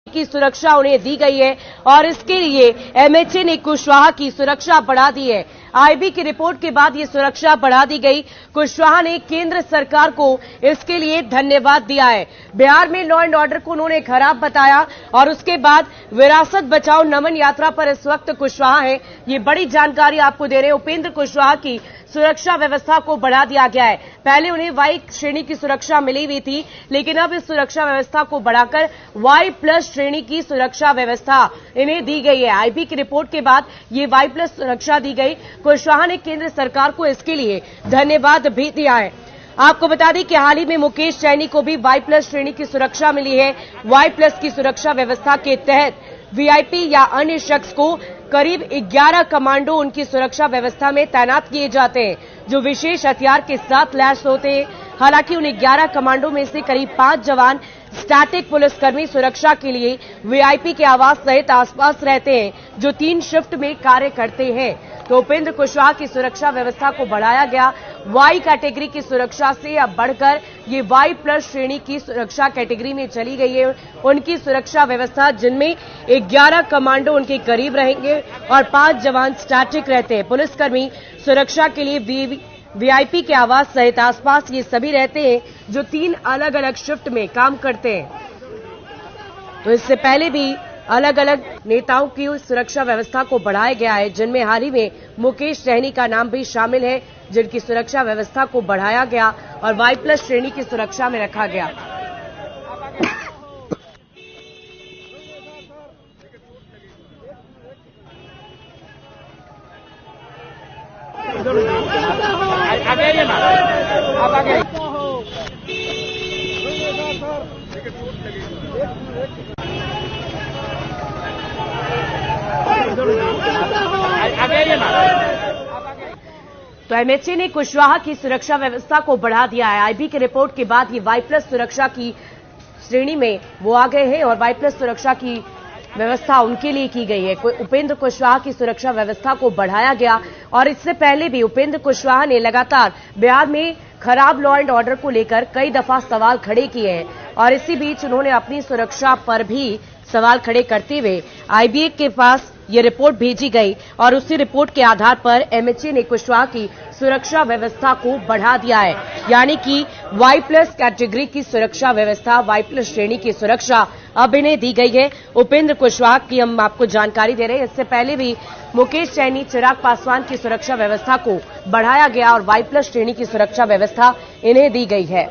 की सुरक्षा उन्हें दी गई है और इसके लिए एमएचए ने कुशवाहा की सुरक्षा बढ़ा दी है। आईबी की रिपोर्ट के बाद ये सुरक्षा बढ़ा दी गई। कुशवाहा ने केंद्र सरकार को इसके लिए धन्यवाद दिया है। बिहार में लॉ एंड ऑर्डर को उन्होंने खराब बताया और उसके बाद विरासत बचाओ नमन यात्रा पर इस वक्त कुशवाहा है। ये बड़ी जानकारी आपको दे रहे हैं। उपेंद्र कुशवाहा की सुरक्षा व्यवस्था को बढ़ा दिया गया है। पहले उन्हें वाई श्रेणी की सुरक्षा मिली हुई थी, लेकिन अब इस सुरक्षा व्यवस्था को बढ़ाकर वाई प्लस श्रेणी की सुरक्षा व्यवस्था इन्हें दी गई है। आईबी की रिपोर्ट के बाद ये वाई प्लस सुरक्षा दी गई। कुशवाहा ने केंद्र सरकार को इसके लिए धन्यवाद भी दिया है। आपको बता दें कि हाल ही में मुकेश सैनी को भी वाई प्लस श्रेणी की सुरक्षा मिली है। वाई प्लस की सुरक्षा व्यवस्था के तहत वीआईपी या अन्य शख्स को करीब 11 कमांडो उनकी सुरक्षा व्यवस्था में तैनात किए जाते हैं, जो विशेष हथियार के साथ लैस होते हैं। हालांकि उन 11 कमांडो में से करीब 5 जवान स्टैटिक पुलिसकर्मी सुरक्षा के लिए वीआईपी के आवास सहित आसपास रहते हैं, जो 3 शिफ्ट में कार्य करते हैं। तो उपेंद्र कुशवाहा की सुरक्षा व्यवस्था को बढ़ाया गया। वाई कैटेगरी की सुरक्षा से अब बढ़कर ये वाई प्लस श्रेणी की सुरक्षा कैटेगरी में चली गई है। उनकी सुरक्षा व्यवस्था, जिनमें 11 कमांडो उनके करीब रहेंगे और 5 जवान स्टैटिक रहते हैं। पुलिसकर्मी सुरक्षा के लिए वीआईपी के आवास सहित आसपास ये सभी रहते हैं, जो 3 अलग अलग शिफ्ट में काम करते हैं। तो इससे पहले भी अलग अलग नेताओं की सुरक्षा व्यवस्था को बढ़ाया गया है, जिनमें हाल ही में मुकेश सैनी का नाम भी शामिल है, जिनकी सुरक्षा व्यवस्था को बढ़ाया गया और वाई प्लस श्रेणी की सुरक्षा में रखा गया। तो एमएचए ने कुशवाहा की सुरक्षा व्यवस्था को बढ़ा दिया है। आईबी की रिपोर्ट के बाद ये वाई प्लस सुरक्षा की श्रेणी में वो आ गए हैं और वाई प्लस सुरक्षा की व्यवस्था उनके लिए की गई है। उपेंद्र कुशवाहा की सुरक्षा व्यवस्था को बढ़ाया गया और इससे पहले भी उपेंद्र कुशवाहा ने लगातार बिहार में खराब लॉ एंड ऑर्डर को लेकर कई दफा सवाल खड़े किए हैं और इसी बीच उन्होंने अपनी सुरक्षा पर भी सवाल खड़े करते हुए आईबी के पास ये रिपोर्ट भेजी गई और उसी रिपोर्ट के आधार पर एमएचए ने कुशवाहा की सुरक्षा व्यवस्था को बढ़ा दिया है। यानी कि वाई प्लस कैटेगरी की सुरक्षा व्यवस्था, वाई प्लस श्रेणी की सुरक्षा अब इन्हें दी गई है। उपेंद्र कुशवाहा की हम आपको जानकारी दे रहे हैं। इससे पहले भी मुकेश सैनी, चिराग पासवान की सुरक्षा व्यवस्था को बढ़ाया गया और वाई प्लस श्रेणी की सुरक्षा व्यवस्था इन्हें दी गई है।